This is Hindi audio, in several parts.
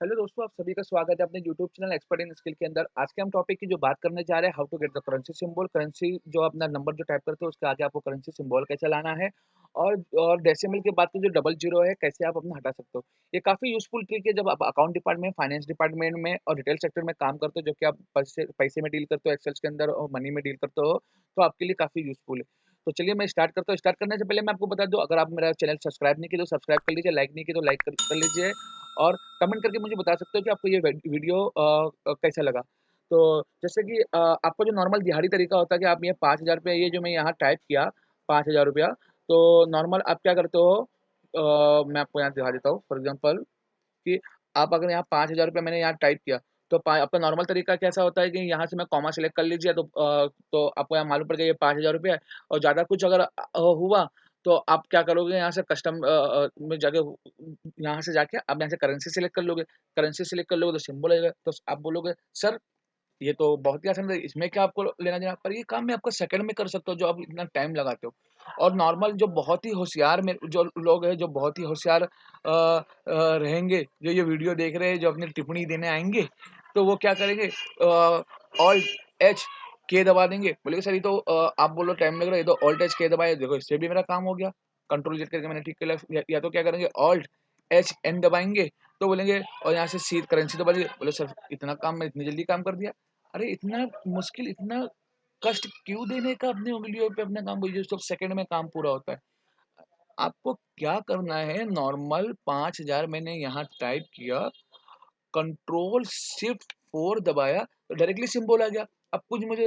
हेलो दोस्तों, आप सभी का स्वागत है अपने YouTube channel expert in skill के अंदर। आज के हम टॉपिक की जो बात करने जा रहे हैं, how to get the currency symbol. Currency जो अपना नंबर जो टाइप करते हो उसके आगे आपको करेंसी सिंबल कैसे लाना है, और डेसिमल के बाद में जो डबल जीरो है कैसे आप अपना हटा सकते हो। ये काफ़ी यूज़फुल ट्रिक है जब आप अकाउंट डिपार्टमेंट, फाइनेंस डिपार्टमेंट में और रिटेल सेक्टर में काम करते हो, जो कि आप पैसे पैसे में डील करते हो एक्सेल्स के अंदर और मनी में डील करते हो, तो आपके लिए काफ़ी यूज़फुल है। तो चलिए मैं स्टार्ट करता हूँ। स्टार्ट करने से पहले मैं आपको बता दूँ, अगर आप मेरा चैनल सब्सक्राइब नहीं किए तो सब्सक्राइब कर लीजिए, लाइक नहीं किए तो लाइक कर लीजिए, और कमेंट करके मुझे बता सकते हो कि आपको ये वीडियो कैसा लगा। तो जैसे कि आपका जो नॉर्मल दिहाड़ी तरीका होता है कि आप ये 5,000 रुपये, ये जो मैं यहाँ टाइप किया 5,000 रुपया, तो नॉर्मल आप क्या करते हो, मैं आपको यहाँ दिखा देता हूँ फॉर एग्जांपल कि आप अगर यहाँ 5,000 रुपये मैंने यहाँ टाइप किया, तो आपका नॉर्मल तरीका कैसा होता है कि यहाँ से मैं कॉमा सेलेक्ट कर लीजिए, तो आपको यहाँ मालूम पड़ गया ये 5,000 रुपये है। और ज़्यादा कुछ अगर हुआ, तो आप क्या करोगे, यहाँ से कस्टम में जाके यहाँ से जाके आप यहाँ से करेंसी सेलेक्ट कर लोगे। करेंसी सेलेक्ट कर लोगे तो सिंबल आएगा, तो आप बोलोगे सर ये तो बहुत ही आसान है, इसमें क्या आपको लेना देना, पर ये काम मैं आपको सेकंड में कर सकता हूँ जो आप इतना टाइम लगाते हो। और नॉर्मल जो बहुत ही होशियार में जो लोग हैं, जो बहुत ही होशियार रहेंगे, जो ये वीडियो देख रहे हैं, जो अपनी टिप्पणी देने आएंगे, तो वो क्या करेंगे, ऑल्ट एच के दबा देंगे। बोलेंगे सर ये तो आप बोलो टाइम लग रहा है, ये तो ऑल्ट एच के दबाए, देखो इससे भी मेरा काम हो गया। कंट्रोल जेड करके मैंने ठीक किया, या तो क्या करेंगे, ऑल्ट एच एन दबाएंगे, तो बोलेंगे और यहाँ से सी करेंसी दबा देंगे, बोले सर इतना काम मैं इतनी जल्दी काम कर दिया। अरे इतना मुश्किल, इतना कष्ट क्यों देने का अपनी उंगलियों पे अपने काम को, जो सब सेकंड में काम पूरा होता है। आपको क्या करना है, नॉर्मल 5,000 मैंने यहाँ टाइप किया, कंट्रोल शिफ्ट 4 दबाया, तो डायरेक्टली सिंबल आ गया। अब कुछ मुझे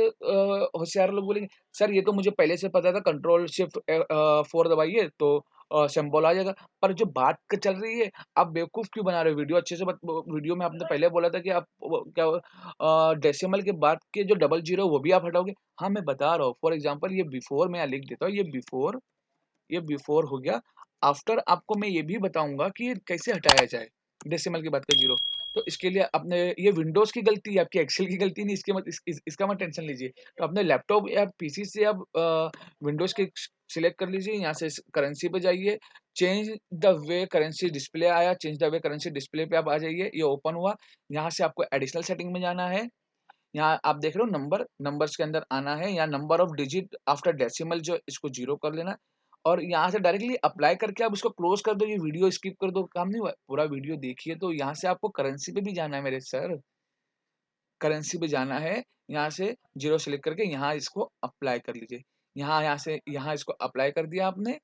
होशियार लोग बोलेंगे सर ये तो मुझे पहले से पता था, कंट्रोल शिफ्ट 4 दबाइए तो सिंबल आ जाएगा। पर जो बात चल रही है, आप बेवकूफ क्यों बना रहे हो, वीडियो अच्छे से वीडियो में आपने पहले बोला था कि आप क्या डेसिमल के बाद के जो डबल जीरो वो भी आप हटाओगे। हाँ मैं बता रहा हूँ, फॉर एग्जाम्पल ये बिफोर मैं लिख देता हूँ, ये बिफोर हो गया। आफ्टर आपको मैं ये भी बताऊंगा कि ये कैसे हटाया जाए डेसिमल के बाद का जीरो। तो इसके लिए अपने, ये विंडोज की गलती है, आपकी एक्सेल की गलती नहीं, इसका मत टेंशन लीजिए। तो अपने लैपटॉप या पीसी से आप विंडोज के सिलेक्ट कर लीजिए, यहाँ से करेंसी पे जाइए, change the way currency display आया, change the way currency display पे आप आ जाइए, ये ओपन हुआ। यहाँ से आपको एडिशनल सेटिंग में जाना है। यहाँ आप देख रहे हो नंबर्स के अंदर आना है, यहाँ number of digit after decimal जो इसको जीरो कर लेना। और यहाँ से डायरेक्टली अप्लाई करके आप इसको क्लोज कर दो, ये वीडियो स्किप कर दो, काम नहीं हुआ, पूरा वीडियो देखिए। तो यहाँ से आपको करेंसी पे भी जाना है मेरे सर, करेंसी पे जाना है, यहाँ से जीरो सेलेक्ट करके यहाँ इसको अप्लाई कर लीजिए। यहाँ से यहाँ इसको अप्लाई कर दिया आपने,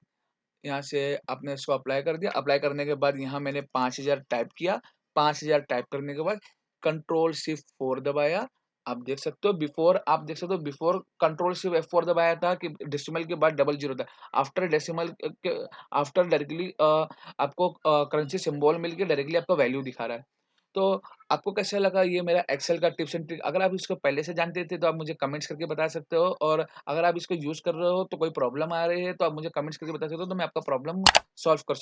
यहाँ से आपने इसको अप्लाई कर दिया। अप्लाई करने के बाद यहाँ मैंने 5,000 टाइप किया, 5,000 टाइप करने के बाद कंट्रोल शिफ्ट 4 दबाया। आप देख सकते हो बिफोर, आप देख सकते हो बिफोर कंट्रोल शिफ्ट F4 दबाया था कि डेसिमल के बाद डबल जीरो था। आफ्टर डेसिमल के आफ्टर डायरेक्टली आपको करेंसी सिंबल मिल के डायरेक्टली आपका वैल्यू दिखा रहा है। तो आपको कैसा लगा ये मेरा एक्सेल का टिप्स एंड ट्रिक? अगर आप इसको पहले से जानते थे तो आप मुझे कमेंट्स करके बता सकते हो, और अगर आप इसको यूज़ कर रहे हो तो कोई प्रॉब्लम आ रही है तो आप मुझे कमेंट्स करके बता सकते हो, तो मैं आपका प्रॉब्लम सॉल्व कर सकता हूँ।